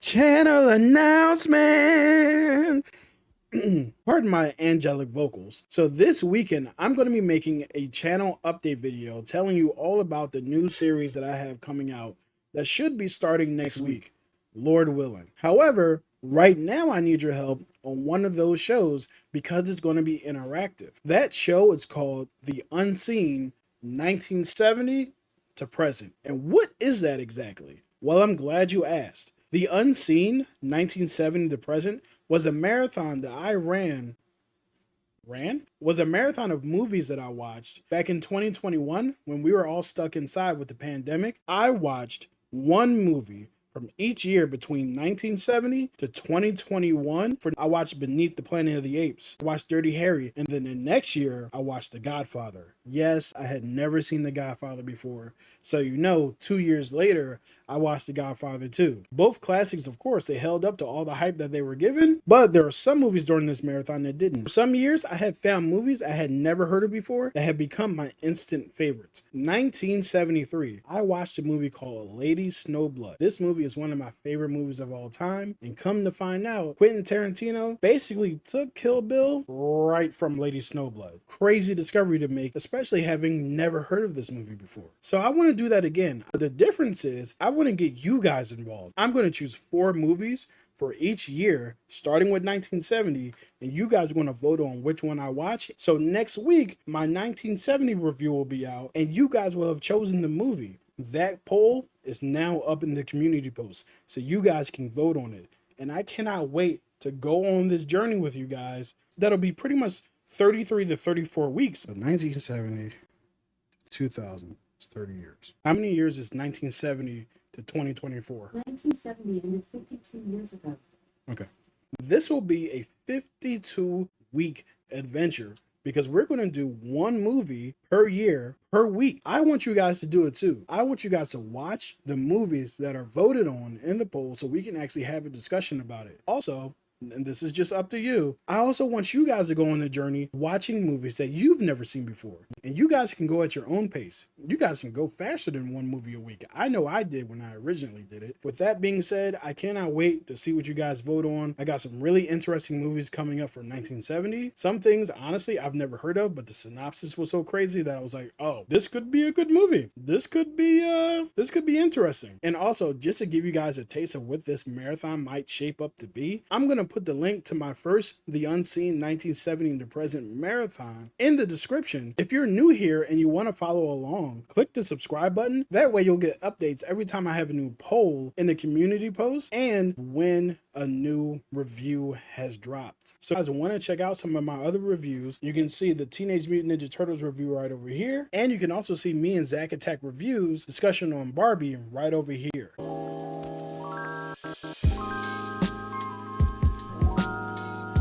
Channel announcement. Pardon my angelic vocals. So this weekend, I'm going to be making a channel update video telling you all about the new series that I have coming out that should be starting next week, Lord willing. However, right now I need your help on one of those shows because it's going to be interactive. That show is called The Unseen 1970 to Present. And what is that exactly? Well, I'm glad you asked. The Unseen 1970 to Present was a marathon that I was a marathon of movies that I watched back in 2021 when we were all stuck inside with the pandemic. I watched one movie from each year between 1970 to 2021. I watched Beneath the Planet of the Apes, I watched Dirty Harry, and then the next year I watched The Godfather. Yes, I had never seen The Godfather before, so 2 years later I watched The Godfather 2. Both classics, of course, they held up to all the hype that they were given, but there are some movies during this marathon that didn't. For some years, I had found movies I had never heard of before that have become my instant favorites. 1973, I watched a movie called Lady Snowblood. This movie is one of my favorite movies of all time, and come to find out, Quentin Tarantino basically took Kill Bill right from Lady Snowblood. Crazy discovery to make, especially having never heard of this movie before. So I want to do that again. But the difference is, I want to get you guys involved. I'm going to choose 4 movies for each year, starting with 1970, and you guys are going to vote on which one I watch. So next week, my 1970 review will be out, and you guys will have chosen the movie. That poll is now up in the community post, so you guys can vote on it. And I cannot wait to go on this journey with you guys. That'll be pretty much 33 to 34 weeks. So 1970 to 2000. 30 years. How many years is 1970 to 2024? 1970 ended 52 years ago. Okay. This will be a 52-week adventure because we're going to do one movie per year, per week. I want you guys to do it too. I want you guys to watch the movies that are voted on in the poll so we can actually have a discussion about it. Also, and this is just up to you, I also want you guys to go on the journey watching movies that you've never seen before. And you guys can go at your own pace. You guys can go faster than one movie a week. I know I did when I originally did it. With that being said, I cannot wait to see what you guys vote on. I got some really interesting movies coming up for 1970. Some things, honestly, I've never heard of, but the synopsis was so crazy that I was like, oh, this could be a good movie. This could be interesting. And also, just to give you guys a taste of what this marathon might shape up to be, I'm going to put the link to my first The Unseen 1970 to Present marathon in the description. If you're new here and you want to follow along, click the subscribe button. That way you'll get updates every time I have a new poll in the community post and when a new review has dropped. So guys, want to check out some of my other reviews, you can see the Teenage Mutant Ninja Turtles review right over here, and you can also see me and Zach Attack reviews discussion on Barbie right over here.